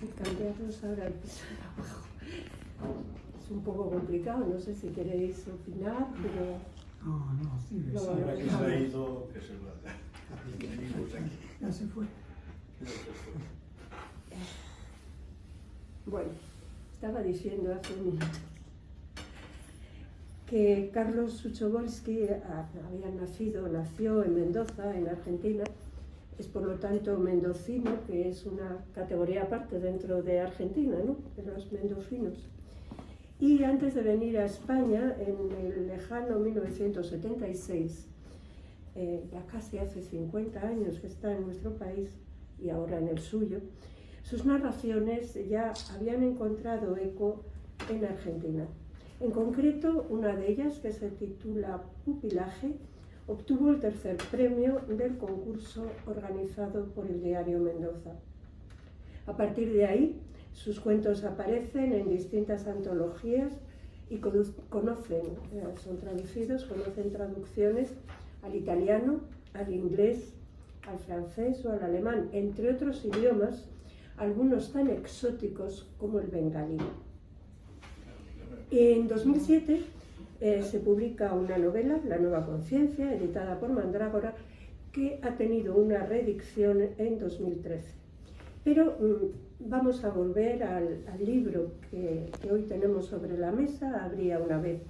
cambiarnos ahora al piso de abajo. Es un poco complicado, no sé si queréis opinar, pero... No, sí, No, Ahora que se ha ido, que se vaya. Venimos aquí. ya se fue. Bueno, estaba diciendo hace un minuto que Carlos Suchobolski nació en Mendoza, en Argentina, es por lo tanto mendocino, que es una categoría aparte dentro de Argentina, ¿no?, de los mendocinos. Y antes de venir a España, en el lejano 1976, ya casi hace 50 años que está en nuestro país y ahora en el suyo, sus narraciones ya habían encontrado eco en Argentina. En concreto, una de ellas, que se titula Pupilaje, obtuvo el tercer premio del concurso organizado por el diario Mendoza. A partir de ahí, sus cuentos aparecen en distintas antologías y son traducidos, conocen traducciones al italiano, al inglés, al francés o al alemán, entre otros idiomas, algunos tan exóticos como el bengalí. En 2007 se publica una novela, La Nueva Conciencia, editada por Mandrágora, que ha tenido una reedición en 2013. Pero vamos a volver al libro que hoy tenemos sobre la mesa, Habría una vez.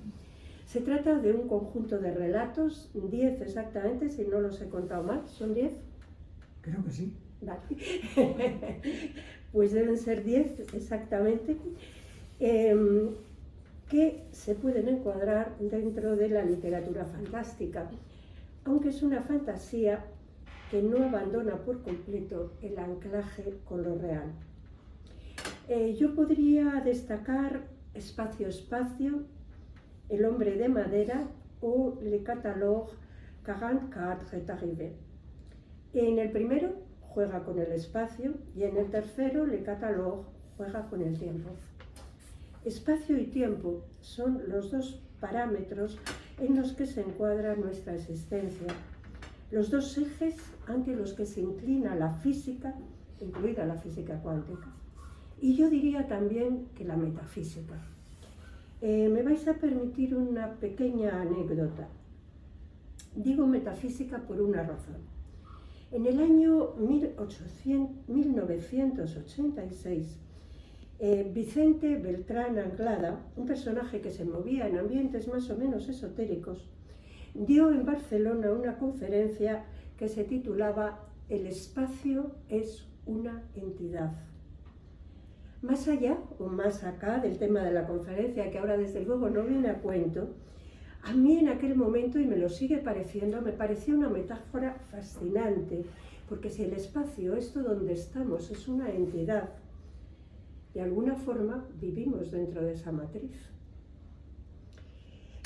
Se trata de un conjunto de relatos, 10 exactamente, si no los he contado mal. ¿Son 10? Creo que sí. Vale. Pues deben ser 10 exactamente, que se pueden encuadrar dentro de la literatura fantástica, aunque es una fantasía que no abandona por completo el anclaje con lo real. Yo podría destacar Espacio, Espacio, El hombre de madera o Le catalogue 44 est arrivé. En el primero juega con el espacio y en el tercero Le catalogue juega con el tiempo. Espacio y tiempo son los dos parámetros en los que se encuadra nuestra existencia, los dos ejes ante los que se inclina la física, incluida la física cuántica, y yo diría también que la metafísica. Me vais a permitir una pequeña anécdota. Digo metafísica por una razón. En el año 1986, Vicente Beltrán Anglada, un personaje que se movía en ambientes más o menos esotéricos, dio en Barcelona una conferencia que se titulaba El espacio es una entidad. Más allá o más acá del tema de la conferencia, que ahora desde luego no viene a cuento, a mí en aquel momento, y me lo sigue pareciendo, me pareció una metáfora fascinante, porque si el espacio, esto donde estamos, es una entidad, de alguna forma vivimos dentro de esa matriz.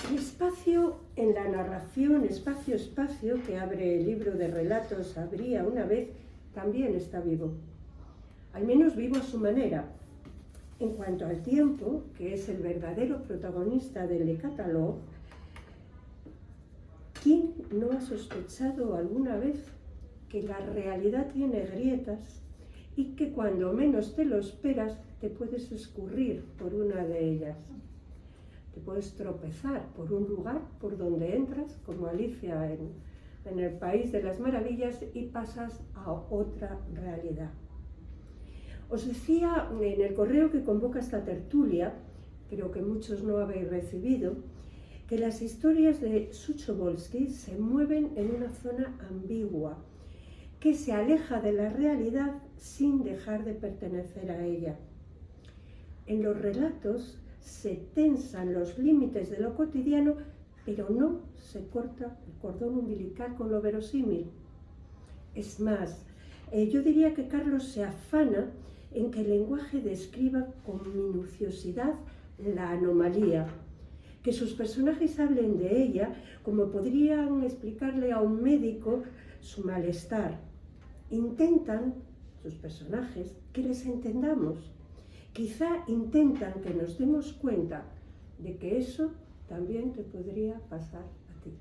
El espacio en la narración, espacio, espacio, que abre el libro de relatos Habría una vez, también está vivo. Al menos vivo a su manera. En cuanto al tiempo, que es el verdadero protagonista del Le catalogue, ¿quién no ha sospechado alguna vez que la realidad tiene grietas y que cuando menos te lo esperas te puedes escurrir por una de ellas? Te puedes tropezar por un lugar por donde entras, como Alicia en el País de las Maravillas, y pasas a otra realidad. Os decía en el correo que convoca esta tertulia, creo que muchos no habéis recibido, que las historias de Suchobolski se mueven en una zona ambigua, que se aleja de la realidad sin dejar de pertenecer a ella. En los relatos se tensan los límites de lo cotidiano, pero no se corta el cordón umbilical con lo verosímil. Es más, yo diría que Carlos se afana en que el lenguaje describa con minuciosidad la anomalía, que sus personajes hablen de ella como podrían explicarle a un médico su malestar. Intentan, sus personajes, que les entendamos. Quizá intentan que nos demos cuenta de que eso también te podría pasar a ti.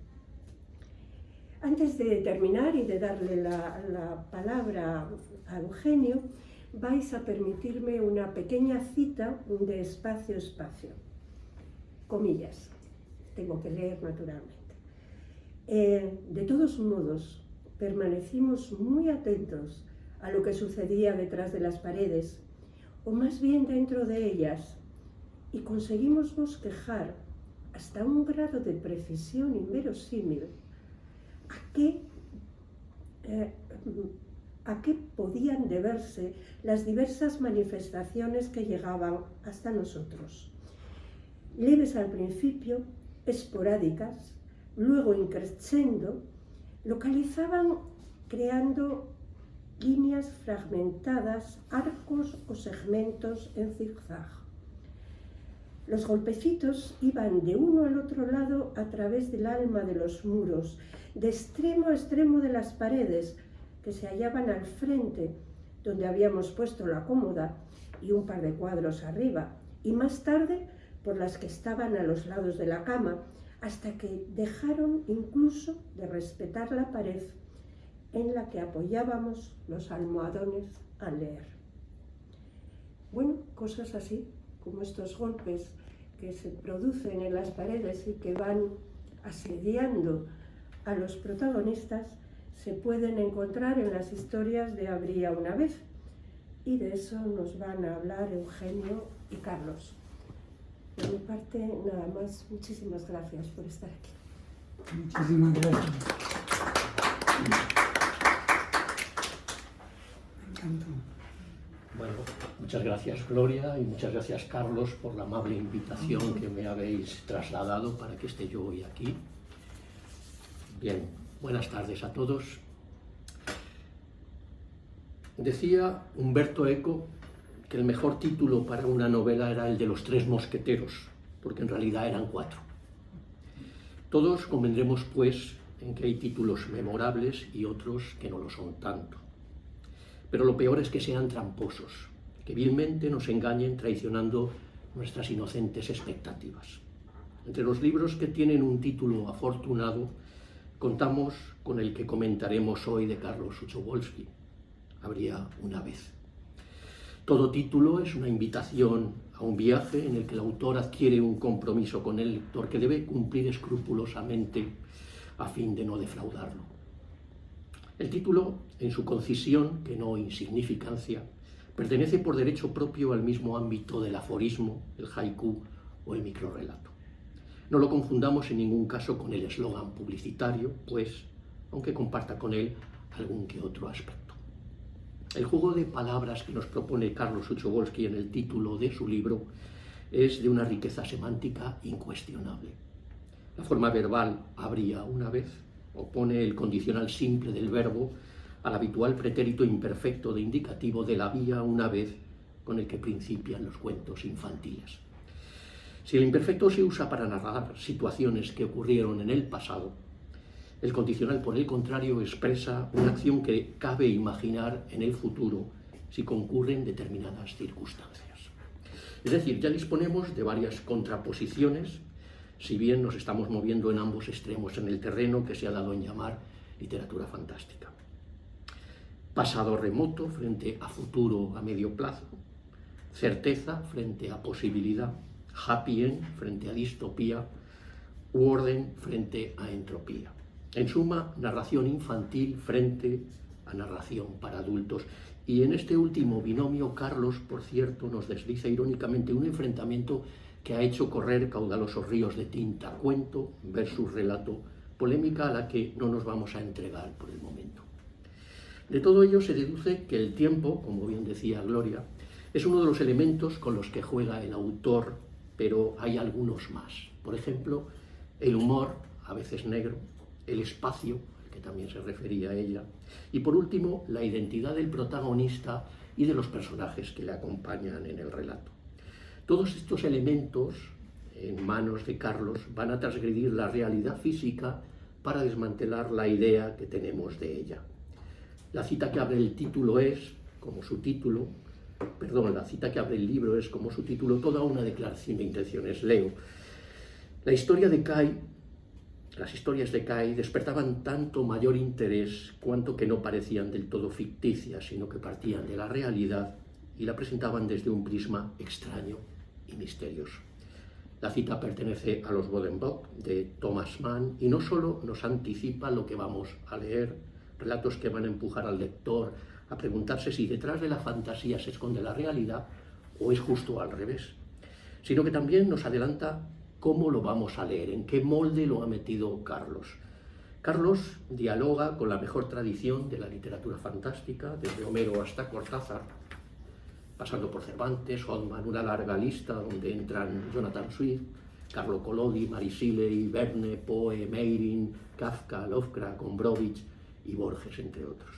Antes de terminar y de darle la palabra a Eugenio, vais a permitirme una pequeña cita de espacio-espacio. Comillas, tengo que leer naturalmente. De todos modos, permanecimos muy atentos a lo que sucedía detrás de las paredes, o más bien dentro de ellas, y conseguimos bosquejar hasta un grado de precisión inverosímil a qué podían deberse las diversas manifestaciones que llegaban hasta nosotros. Leves al principio, esporádicas, luego increciendo, localizaban creando líneas fragmentadas, arcos o segmentos en zigzag. Los golpecitos iban de uno al otro lado a través del alma de los muros, de extremo a extremo de las paredes que se hallaban al frente, donde habíamos puesto la cómoda y un par de cuadros arriba, y más tarde por las que estaban a los lados de la cama, hasta que dejaron incluso de respetar la pared en la que apoyábamos los almohadones al leer. Bueno, cosas así, como estos golpes que se producen en las paredes y que van asediando a los protagonistas, se pueden encontrar en las historias de Habría una vez, y de eso nos van a hablar Eugenio y Carlos. Por mi parte, nada más. Muchísimas gracias por estar aquí. Muchísimas gracias. Me encantó. Bueno, muchas gracias Gloria y muchas gracias Carlos por la amable invitación que me habéis trasladado para que esté yo hoy aquí. Bien, buenas tardes a todos. Decía Umberto Eco que el mejor título para una novela era el de Los Tres Mosqueteros, porque en realidad eran 4. Todos convendremos, pues, en que hay títulos memorables y otros que no lo son tanto. Pero lo peor es que sean tramposos, que vilmente nos engañen traicionando nuestras inocentes expectativas. Entre los libros que tienen un título afortunado, contamos con el que comentaremos hoy de Carlos Suchobolski, Habría una vez. Todo título es una invitación a un viaje en el que el autor adquiere un compromiso con el lector que debe cumplir escrupulosamente a fin de no defraudarlo. El título, en su concisión, que no insignificancia, pertenece por derecho propio al mismo ámbito del aforismo, el haiku o el microrrelato. No lo confundamos en ningún caso con el eslogan publicitario, pues, aunque comparta con él algún que otro aspecto. El juego de palabras que nos propone Carlos Suchobolski en el título de su libro es de una riqueza semántica incuestionable. La forma verbal habría una vez opone el condicional simple del verbo al habitual pretérito imperfecto de indicativo del había una vez con el que principian los cuentos infantiles. Si el imperfecto se usa para narrar situaciones que ocurrieron en el pasado, el condicional, por el contrario, expresa una acción que cabe imaginar en el futuro si concurren determinadas circunstancias. Es decir, ya disponemos de varias contraposiciones, si bien nos estamos moviendo en ambos extremos en el terreno que se ha dado en llamar literatura fantástica. Pasado remoto frente a futuro a medio plazo, certeza frente a posibilidad, happy end frente a distopía, u orden frente a entropía. En suma, narración infantil frente a narración para adultos. Y en este último binomio, Carlos, por cierto, nos desliza irónicamente un enfrentamiento que ha hecho correr caudalosos ríos de tinta, cuento versus relato, polémica a la que no nos vamos a entregar por el momento. De todo ello se deduce que el tiempo, como bien decía Gloria, es uno de los elementos con los que juega el autor, pero hay algunos más. Por ejemplo, el humor, a veces negro, el espacio, al que también se refería a ella, y por último, la identidad del protagonista y de los personajes que le acompañan en el relato. Todos estos elementos, en manos de Carlos, van a transgredir la realidad física para desmantelar la idea que tenemos de ella. La cita que abre el título es, como su título, la cita que abre el libro es, como su título, toda una declaración de intenciones. Leo: la historia de Kai Las historias de Kay despertaban tanto mayor interés cuanto que no parecían del todo ficticias, sino que partían de la realidad y la presentaban desde un prisma extraño y misterioso. La cita pertenece a los Bodenböck de Thomas Mann y no solo nos anticipa lo que vamos a leer, relatos que van a empujar al lector a preguntarse si detrás de la fantasía se esconde la realidad o es justo al revés, sino que también nos adelanta cómo lo vamos a leer, en qué molde lo ha metido Carlos. Carlos dialoga con la mejor tradición de la literatura fantástica, desde Homero hasta Cortázar, pasando por Cervantes, Othman, una larga lista donde entran Jonathan Swift, Carlo Collodi, Mary Shelley, Verne, Poe, Meiring, Kafka, Lovecraft, Gombrowicz y Borges, entre otros.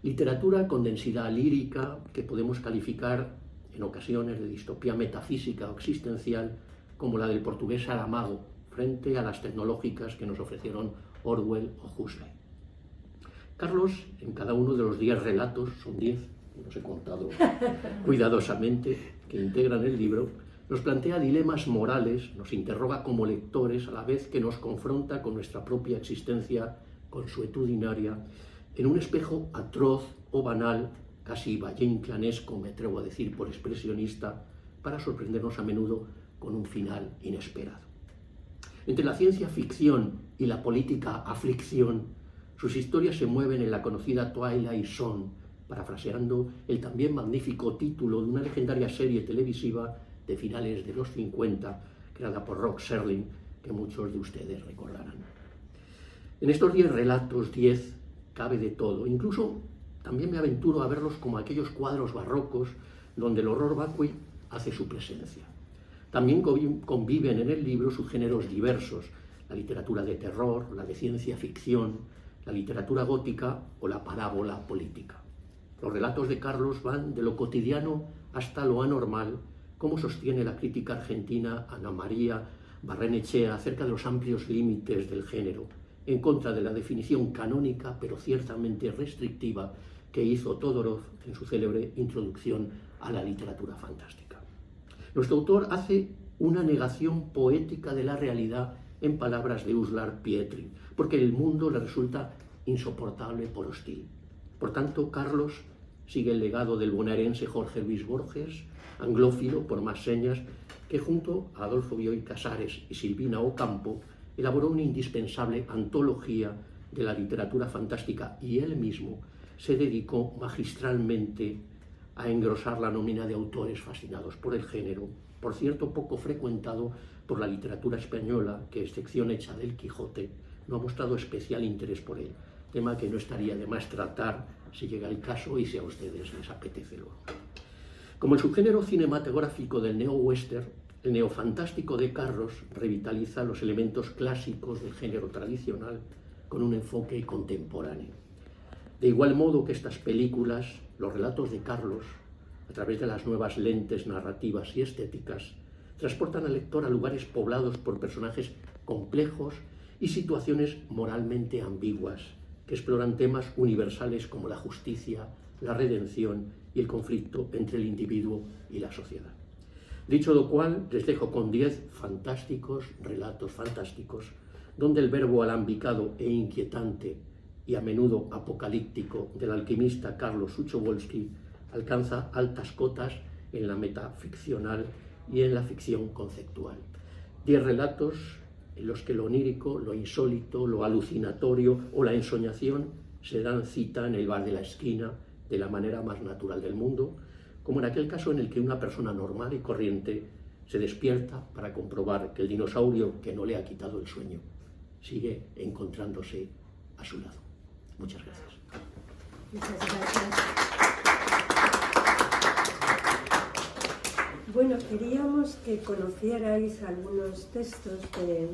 Literatura con densidad lírica que podemos calificar en ocasiones de distopía metafísica o existencial, como la del portugués Saramago, frente a las tecnológicas que nos ofrecieron Orwell o Huxley. Carlos, en cada uno de los 10 relatos, son 10, los he contado cuidadosamente, que integran el libro, nos plantea dilemas morales, nos interroga como lectores, a la vez que nos confronta con nuestra propia existencia consuetudinaria, en un espejo atroz o banal, casi valle-inclanesco, me atrevo a decir por expresionista, para sorprendernos a menudo con un final inesperado. Entre la ciencia ficción y la política aflicción, sus historias se mueven en la conocida Twilight Zone, parafraseando el también magnífico título de una legendaria serie televisiva de finales de los 50, creada por Rod Serling, que muchos de ustedes recordarán. En estos 10 relatos, 10, cabe de todo. Incluso también me aventuro a verlos como aquellos cuadros barrocos donde el horror vacui hace su presencia. También conviven en el libro subgéneros diversos, la literatura de terror, la de ciencia ficción, la literatura gótica o la parábola política. Los relatos de Carlos van de lo cotidiano hasta lo anormal, como sostiene la crítica argentina Ana María Barrenechea acerca de los amplios límites del género, en contra de la definición canónica, pero ciertamente restrictiva, que hizo Todorov en su célebre Introducción a la literatura fantástica. Nuestro autor hace una negación poética de la realidad en palabras de Uslar Pietri, porque el mundo le resulta insoportable por hostil. Por tanto, Carlos sigue el legado del bonaerense Jorge Luis Borges, anglófilo por más señas, que junto a Adolfo Bioy Casares y Silvina Ocampo elaboró una indispensable antología de la literatura fantástica y él mismo se dedicó magistralmente a engrosar la nómina de autores fascinados por el género, por cierto poco frecuentado por la literatura española, que, excepción hecha del Quijote, no ha mostrado especial interés por él, tema que no estaría de más tratar si llega el caso y si a ustedes les apetece luego. Como el subgénero cinematográfico del neo-western, el neofantástico de Carlos revitaliza los elementos clásicos del género tradicional con un enfoque contemporáneo. De igual modo que estas películas, los relatos de Carlos, a través de las nuevas lentes narrativas y estéticas, transportan al lector a lugares poblados por personajes complejos y situaciones moralmente ambiguas, que exploran temas universales como la justicia, la redención y el conflicto entre el individuo y la sociedad. Dicho lo cual, les dejo con 10 fantásticos relatos fantásticos, donde el verbo alambicado e inquietante y a menudo apocalíptico del alquimista Carlos Suchovolsky alcanza altas cotas en la metaficcional y en la ficción conceptual. 10 relatos en los que lo onírico, lo insólito, lo alucinatorio o la ensoñación se dan cita en el bar de la esquina de la manera más natural del mundo, como en aquel caso en el que una persona normal y corriente se despierta para comprobar que el dinosaurio que no le ha quitado el sueño sigue encontrándose a su lado. Muchas gracias. Muchas gracias. Bueno, queríamos que conocierais algunos textos de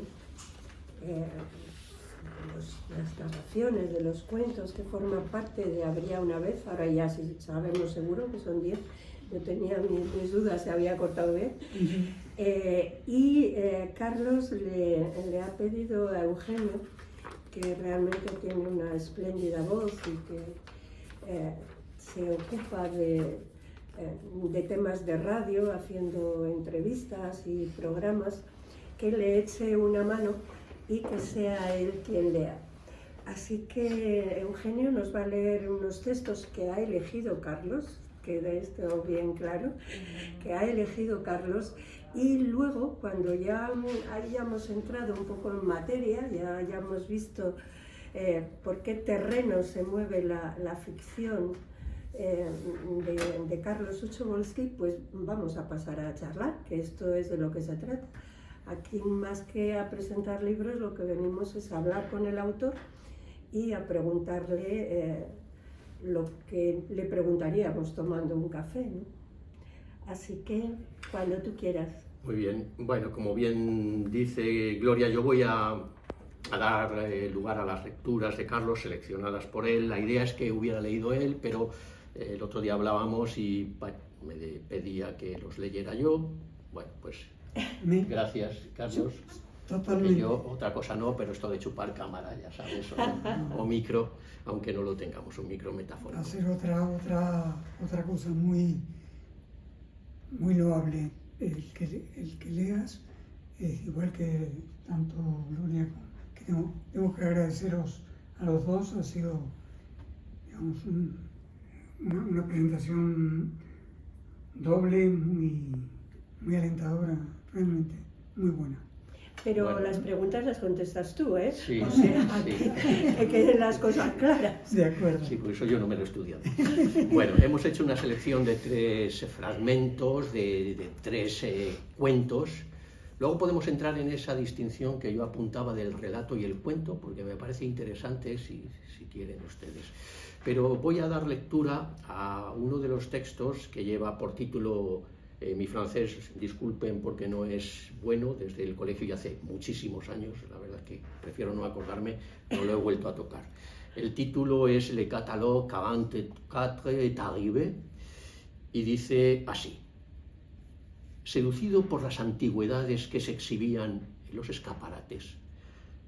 las narraciones, de los cuentos que forman parte de Habría una vez. Ahora ya sí sabemos seguro que son 10. Yo tenía mis dudas, se había cortado bien. Carlos le ha pedido a Eugenio, que realmente tiene una espléndida voz y que se ocupa de temas de radio, haciendo entrevistas y programas, que le eche una mano y que sea él quien lea. Así que Eugenio nos va a leer unos textos que ha elegido Carlos, queda esto bien claro, que ha elegido Carlos, y luego cuando ya hayamos entrado un poco en materia, ya hayamos visto por qué terreno se mueve la ficción de Carlos Uchobolski, pues vamos a pasar a charlar, que esto es de lo que se trata. Aquí, más que a presentar libros, lo que venimos es a hablar con el autor y a preguntarle lo que le preguntaríamos tomando un café, ¿no? Así que, cuando tú quieras. Muy bien. Bueno, como bien dice Gloria, yo voy a dar lugar a las lecturas de Carlos seleccionadas por él. La idea es que hubiera leído él, pero el otro día hablábamos y me pedía que los leyera yo. Bueno, pues gracias, Carlos. Totalmente. Porque yo otra cosa no, pero esto de chupar cámara, ya sabes, o micro, aunque no lo tengamos, un micro metafórico. Hacer otra cosa muy loable. El que leas, igual que tanto Gloria, que tengo que agradeceros a los dos, ha sido, digamos, una presentación doble, muy alentadora, realmente muy buena. Pero bueno, las preguntas las contestas tú, ¿eh? Sí, o sea, sí. que queden las cosas claras. De acuerdo. Sí, por eso yo no me lo he estudiado. Bueno, hemos hecho una selección de 3 fragmentos, de 3 cuentos. Luego podemos entrar en esa distinción que yo apuntaba del relato y el cuento, porque me parece interesante si quieren ustedes. Pero voy a dar lectura a uno de los textos que lleva por título, mi francés, disculpen porque no es bueno, desde el colegio ya hace muchísimos años, la verdad que prefiero no acordarme, no lo he vuelto a tocar. El título es Le catalogue 44 est arrivé y dice así: seducido por las antigüedades que se exhibían en los escaparates,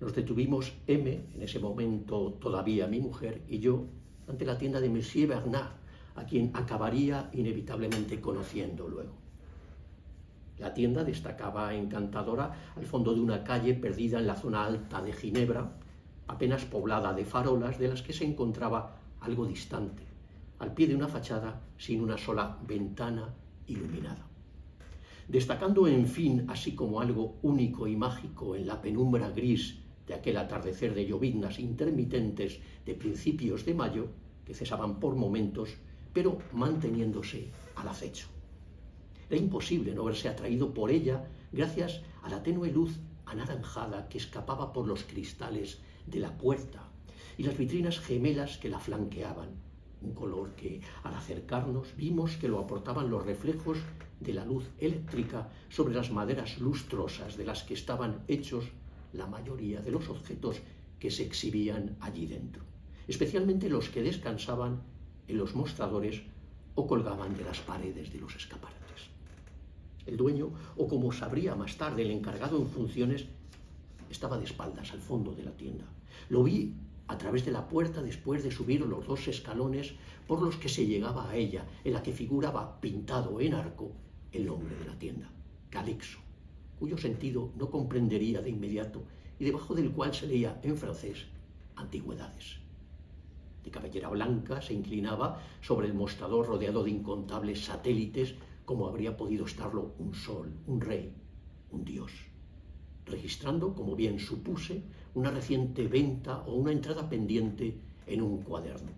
nos detuvimos M, en ese momento todavía mi mujer, y yo, ante la tienda de Monsieur Bernard, a quien acabaría inevitablemente conociendo luego. La tienda destacaba encantadora al fondo de una calle perdida en la zona alta de Ginebra, apenas poblada de farolas de las que se encontraba algo distante, al pie de una fachada sin una sola ventana iluminada. Destacando, en fin, así como algo único y mágico en la penumbra gris de aquel atardecer de lloviznas intermitentes de principios de mayo, que cesaban por momentos, pero manteniéndose al acecho. Era imposible no verse atraído por ella gracias a la tenue luz anaranjada que escapaba por los cristales de la puerta y las vitrinas gemelas que la flanqueaban, un color que, al acercarnos, vimos que lo aportaban los reflejos de la luz eléctrica sobre las maderas lustrosas de las que estaban hechos la mayoría de los objetos que se exhibían allí dentro, especialmente los que descansaban en los mostradores o colgaban de las paredes de los escaparates. El dueño, o como sabría más tarde el encargado en funciones, estaba de espaldas al fondo de la tienda. Lo vi a través de la puerta después de subir los 2 escalones por los que se llegaba a ella, en la que figuraba pintado en arco el nombre de la tienda, Calixo, cuyo sentido no comprendería de inmediato y debajo del cual se leía en francés Antigüedades. De cabellera blanca se inclinaba sobre el mostrador rodeado de incontables satélites, como habría podido estarlo un sol, un rey, un dios, registrando, como bien supuse, una reciente venta o una entrada pendiente en un cuaderno.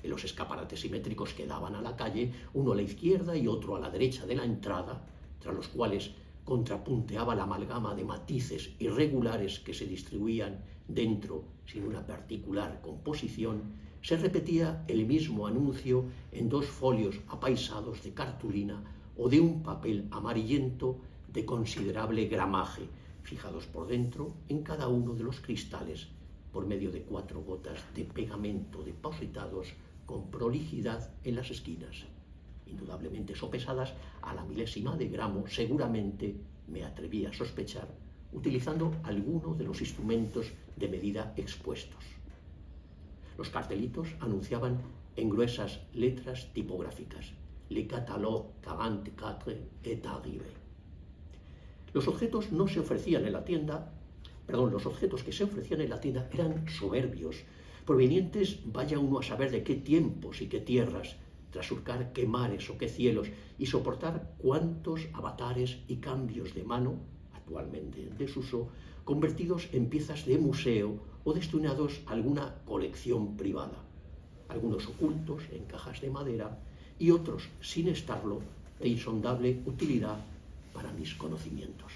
En los escaparates simétricos que daban a la calle, uno a la izquierda y otro a la derecha de la entrada, tras los cuales contrapunteaba la amalgama de matices irregulares que se distribuían dentro sin una particular composición, se repetía el mismo anuncio en 2 folios apaisados de cartulina o de un papel amarillento de considerable gramaje, fijados por dentro en cada uno de los cristales por medio de 4 gotas de pegamento depositados con prolijidad en las esquinas, indudablemente sopesadas a la milésima de gramo, seguramente, me atreví a sospechar, utilizando alguno de los instrumentos de medida expuestos. Los cartelitos anunciaban en gruesas letras tipográficas: Le catalogue 44 est arrivé. Los objetos no se ofrecían en la tienda, los objetos que se ofrecían en la tienda eran soberbios, provenientes vaya uno a saber de qué tiempos y qué tierras, tras surcar qué mares o qué cielos y soportar cuántos avatares y cambios de mano, actualmente en desuso, convertidos en piezas de museo o destinados a alguna colección privada, algunos ocultos en cajas de madera y otros, sin estarlo, de insondable utilidad para mis conocimientos.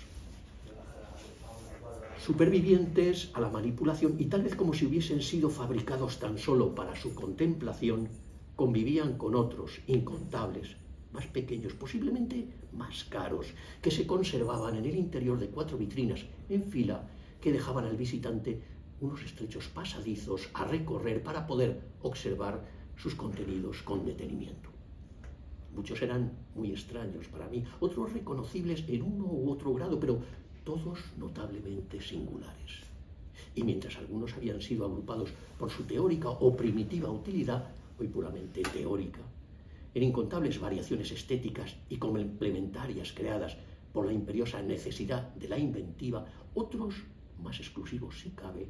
Supervivientes a la manipulación y tal vez como si hubiesen sido fabricados tan solo para su contemplación, convivían con otros incontables, más pequeños, posiblemente más caros, que se conservaban en el interior de 4 vitrinas en fila que dejaban al visitante unos estrechos pasadizos a recorrer para poder observar sus contenidos con detenimiento. Muchos eran muy extraños para mí, otros reconocibles en uno u otro grado, pero todos notablemente singulares. Y mientras algunos habían sido agrupados por su teórica o primitiva utilidad, hoy puramente teórica, en incontables variaciones estéticas y complementarias creadas por la imperiosa necesidad de la inventiva, otros, más exclusivos si cabe,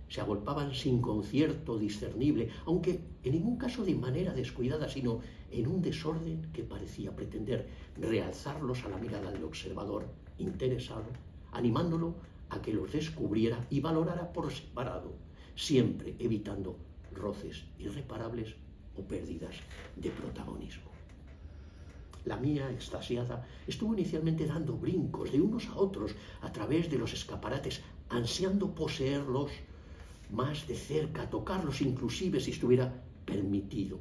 se agolpaban sin concierto discernible, aunque en ningún caso de manera descuidada, sino en un desorden que parecía pretender realzarlos a la mirada del observador interesado, animándolo a que los descubriera y valorara por separado, siempre evitando roces irreparables o pérdidas de protagonismo. La mía, extasiada, estuvo inicialmente dando brincos de unos a otros a través de los escaparates, ansiando poseerlos más de cerca, tocarlos inclusive si estuviera permitido.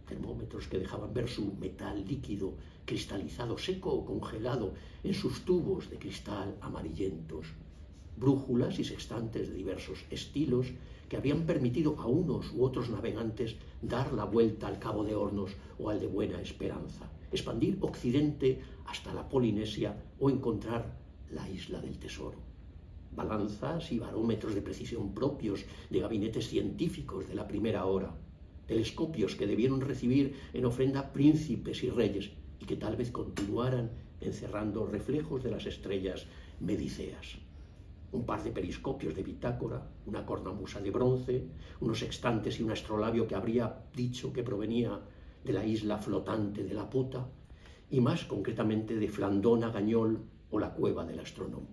Termómetros que dejaban ver su metal líquido, cristalizado, seco o congelado en sus tubos de cristal amarillentos. Brújulas y sextantes de diversos estilos que habían permitido a unos u otros navegantes dar la vuelta al Cabo de Hornos o al de Buena Esperanza, expandir Occidente hasta la Polinesia o encontrar la Isla del Tesoro. Balanzas y barómetros de precisión propios de gabinetes científicos de la primera hora, telescopios que debieron recibir en ofrenda príncipes y reyes y que tal vez continuaran encerrando reflejos de las estrellas mediceas. Un par de periscopios de bitácora, una cornamusa de bronce, unos sextantes y un astrolabio que habría dicho que provenía de la isla flotante de la Puta, y más concretamente de Flandona, Gañol o la cueva del astrónomo.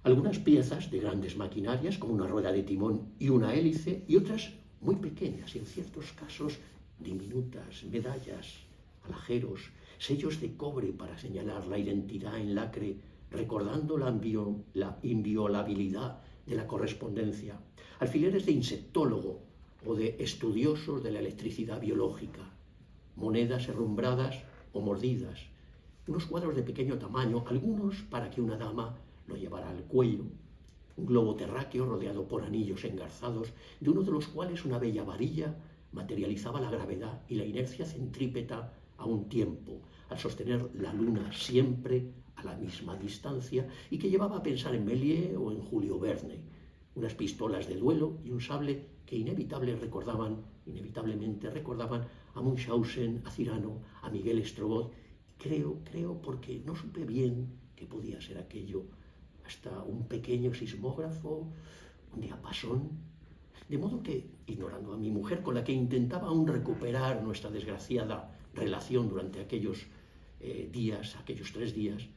Algunas piezas de grandes maquinarias, como una rueda de timón y una hélice, y otras muy pequeñas y en ciertos casos diminutas, medallas, alajeros, sellos de cobre para señalar la identidad en lacre, recordando la inviolabilidad de la correspondencia, alfileres de insectólogo o de estudiosos de la electricidad biológica, monedas herrumbradas o mordidas, unos cuadros de pequeño tamaño, algunos para que una dama lo llevara al cuello, un globo terráqueo rodeado por anillos engarzados, de uno de los cuales una bella varilla materializaba la gravedad y la inercia centrípeta a un tiempo, al sostener la luna siempre a la misma distancia, y que llevaba a pensar en Méliès o en Julio Verne, unas pistolas de duelo y un sable que inevitablemente recordaban a Munchausen, a Cyrano, a Miguel Estrobot. Creo, porque no supe bien qué podía ser aquello, hasta un pequeño sismógrafo, un diapasón, de modo que, ignorando a mi mujer, con la que intentaba aún recuperar nuestra desgraciada relación durante aquellos 3 días,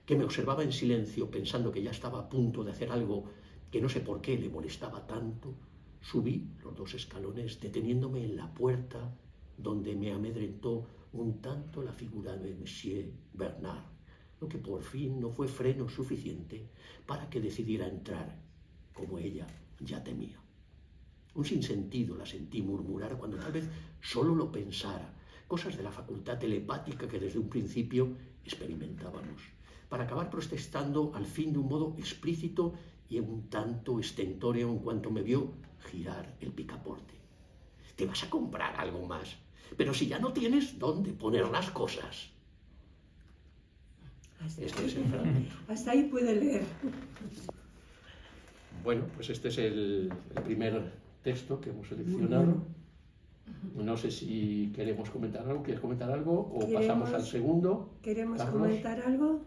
que me observaba en silencio, pensando que ya estaba a punto de hacer algo que no sé por qué le molestaba tanto, subí los 2 escalones, deteniéndome en la puerta, donde me amedrentó un tanto la figura de Monsieur Bernard, lo que por fin no fue freno suficiente para que decidiera entrar, como ella ya temía. Un sinsentido la sentí murmurar cuando tal vez solo lo pensara, cosas de la facultad telepática que desde un principio experimentábamos, para acabar protestando al fin de un modo explícito y un tanto estentóreo en cuanto me vio girar el picaporte. ¿Te vas a comprar algo más? Pero si ya no tienes dónde poner las cosas. Este es el fragmento. Hasta ahí puede leer. Bueno, pues este es el primer texto que hemos seleccionado. No sé si queremos comentar algo. ¿Quieres comentar algo o pasamos al segundo? ¿Queremos Carlos? comentar algo?